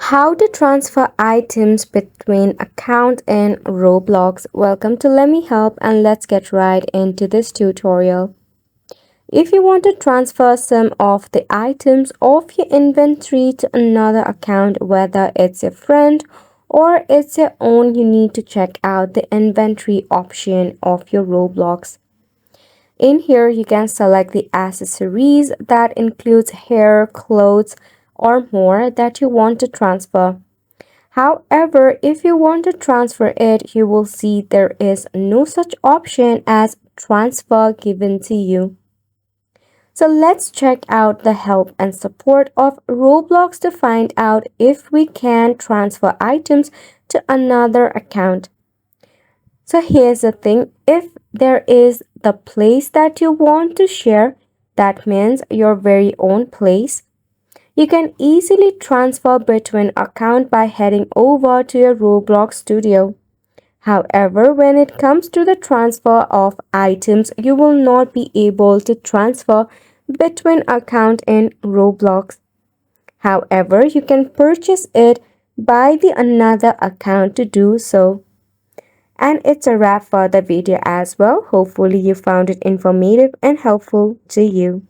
How to transfer items between account in Roblox. Welcome to Let Me Help and let's get right into this tutorial. If you want to transfer some of the items of your inventory to another account, whether it's a friend or it's your own, you need to check out the inventory option of your Roblox. In here, you can select the accessories that includes hair, clothes, or more that you want to transfer. However, if you want to transfer it, you will see there is no such option as transfer given to you. So let's check out the help and support of Roblox to find out if we can transfer items to another account. So here's the thing, if there is the place that you want to share, that means your very own place, you can easily transfer between accounts by heading over to your Roblox studio. However, when it comes to the transfer of items, you will not be able to transfer between accounts in Roblox. However, you can purchase it by the another account to do so. And it's a wrap for the video as well. Hopefully you found it informative and helpful to you.